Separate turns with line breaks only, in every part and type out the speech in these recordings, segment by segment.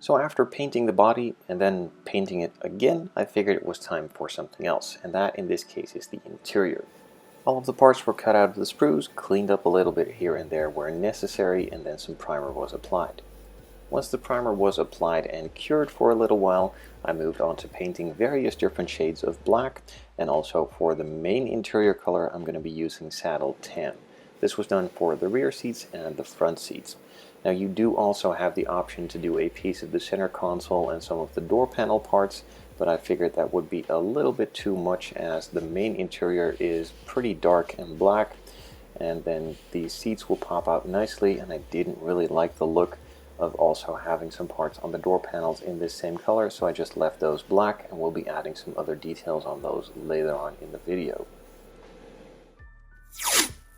So after painting the body and then painting it again, I figured it was time for something else, and that in this case is the interior. All of the parts were cut out of the sprues, cleaned up a little bit here and there where necessary, and then some primer was applied. Once the primer was applied and cured for a little while, I moved on to painting various different shades of black, and also for the main interior color I'm going to be using saddle tan. This was done for the rear seats and the front seats. Now you do also have the option to do a piece of the center console and some of the door panel parts, but I figured that would be a little bit too much as the main interior is pretty dark and black, and then the seats will pop out nicely, and I didn't really like the look of also having some parts on the door panels in this same color, so I just left those black, and we'll be adding some other details on those later on in the video.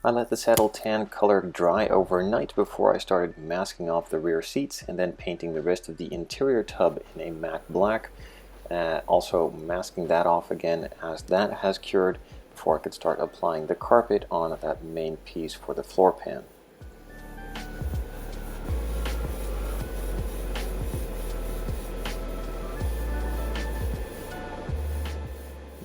I let the saddle tan color dry overnight before I started masking off the rear seats and then painting the rest of the interior tub in a matte black. Also masking that off again as that has cured before I could start applying the carpet on that main piece for the floor pan.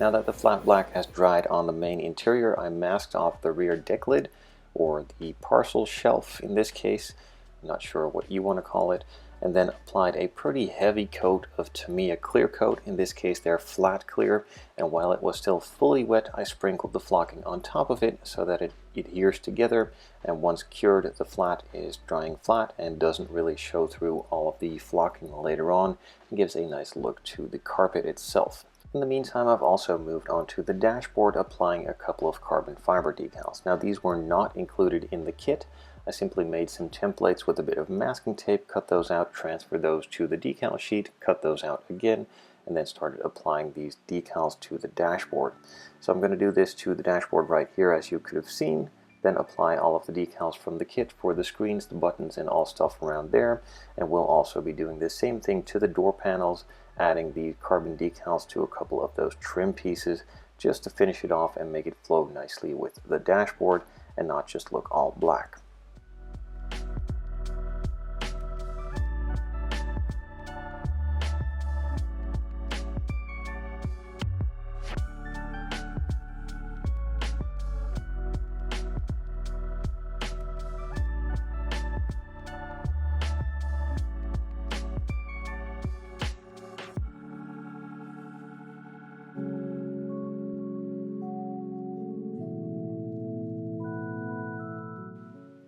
Now that the flat black has dried on the main interior, I masked off the rear deck lid, or the parcel shelf in this case, I'm not sure what you want to call it, and then applied a pretty heavy coat of Tamiya clear coat. In this case they're flat clear, and while it was still fully wet I sprinkled the flocking on top of it so that it adheres together, and once cured the flat is drying flat and doesn't really show through all of the flocking later on, and gives a nice look to the carpet itself. In the meantime, I've also moved on to the dashboard, applying a couple of carbon fiber decals. Now these were not included in the kit. I simply made some templates with a bit of masking tape, cut those out, transferred those to the decal sheet, cut those out again, and then started applying these decals to the dashboard. So I'm going to do this to the dashboard right here, as you could have seen, then apply all of the decals from the kit for the screens, the buttons, and all stuff around there. And we'll also be doing the same thing to the door panels, adding the carbon decals to a couple of those trim pieces just to finish it off and make it flow nicely with the dashboard and not just look all black.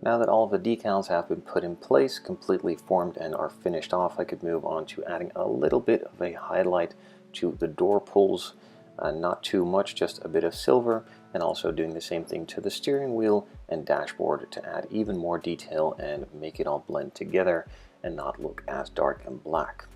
Now that all of the decals have been put in place, completely formed, and are finished off, I could move on to adding a little bit of a highlight to the door pulls. Not too much, just a bit of silver, and also doing the same thing to the steering wheel and dashboard to add even more detail and make it all blend together and not look as dark and black.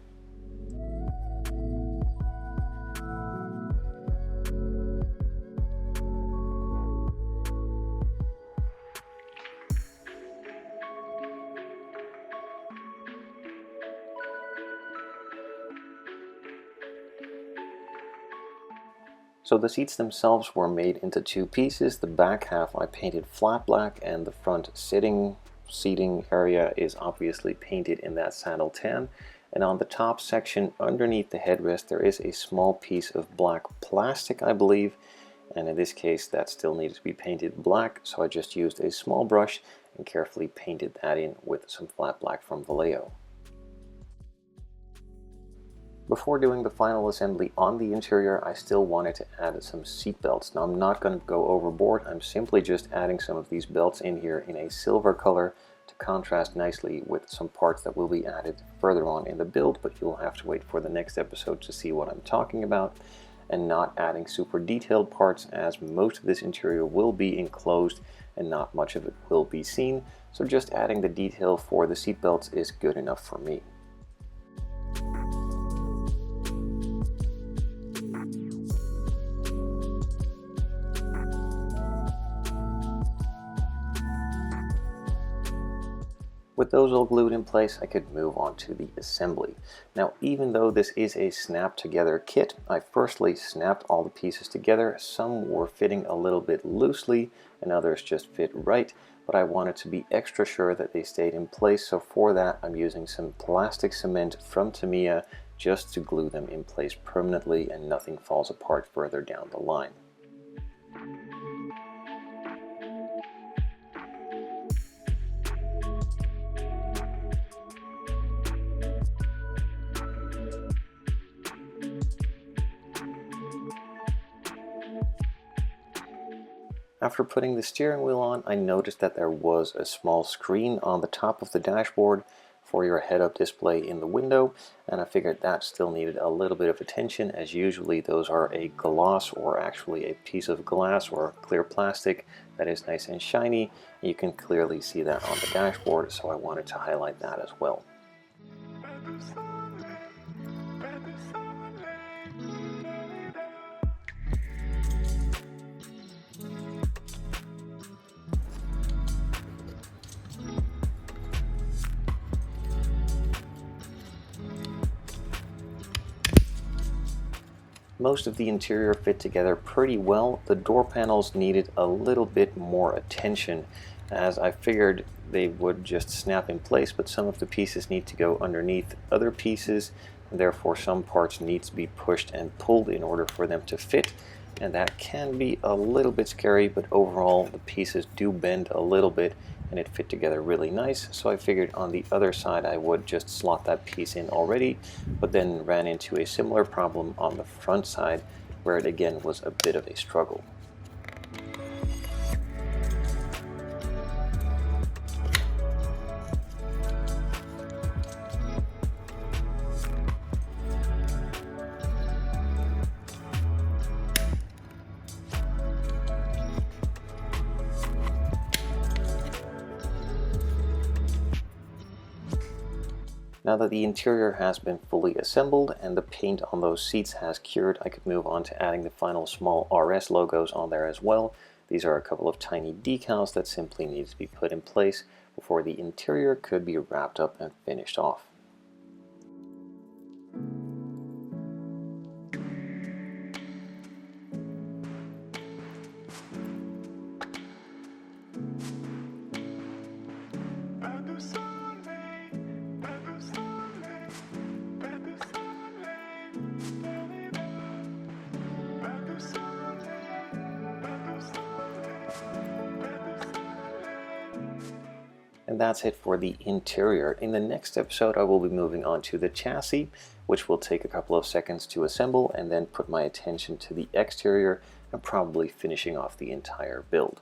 So the seats themselves were made into two pieces. The back half I painted flat black, and the front seating area is obviously painted in that saddle tan. And on the top section underneath the headrest there is a small piece of black plastic, I believe, and in this case that still needed to be painted black, so I just used a small brush and carefully painted that in with some flat black from Vallejo. Before doing the final assembly on the interior, I still wanted to add some seat belts. Now I'm not going to go overboard, I'm simply just adding some of these belts in here in a silver color to contrast nicely with some parts that will be added further on in the build, but you'll have to wait for the next episode to see what I'm talking about, and not adding super detailed parts as most of this interior will be enclosed and not much of it will be seen, so just adding the detail for the seat belts is good enough for me. With those all glued in place, I could move on to the assembly. Now, even though this is a snap together kit, I firstly snapped all the pieces together. Some were fitting a little bit loosely and others just fit right. but I wanted to be extra sure that they stayed in place, so for that I'm using some plastic cement from Tamiya just to glue them in place permanently and nothing falls apart further down the line. After putting the steering wheel on, I noticed that there was a small screen on the top of the dashboard for your head-up display in the window, and I figured that still needed a little bit of attention, as usually those are a gloss or actually a piece of glass or clear plastic that is nice and shiny. You can clearly see that on the dashboard, so I wanted to highlight that as well. Most of the interior fit together pretty well. The door panels needed a little bit more attention, as I figured they would just snap in place, but some of the pieces need to go underneath other pieces, and therefore some parts need to be pushed and pulled in order for them to fit, and that can be a little bit scary, but overall the pieces do bend a little bit and it fit together really nice. So I figured on the other side I would just slot that piece in already, but then ran into a similar problem on the front side where it again was a bit of a struggle. Now that the interior has been fully assembled and the paint on those seats has cured, I could move on to adding the final small RS logos on there as well. These are a couple of tiny decals that simply need to be put in place before the interior could be wrapped up and finished off. And that's it for the interior. In the next episode I will be moving on to the chassis, which will take a couple of seconds to assemble, and then put my attention to the exterior and probably finishing off the entire build.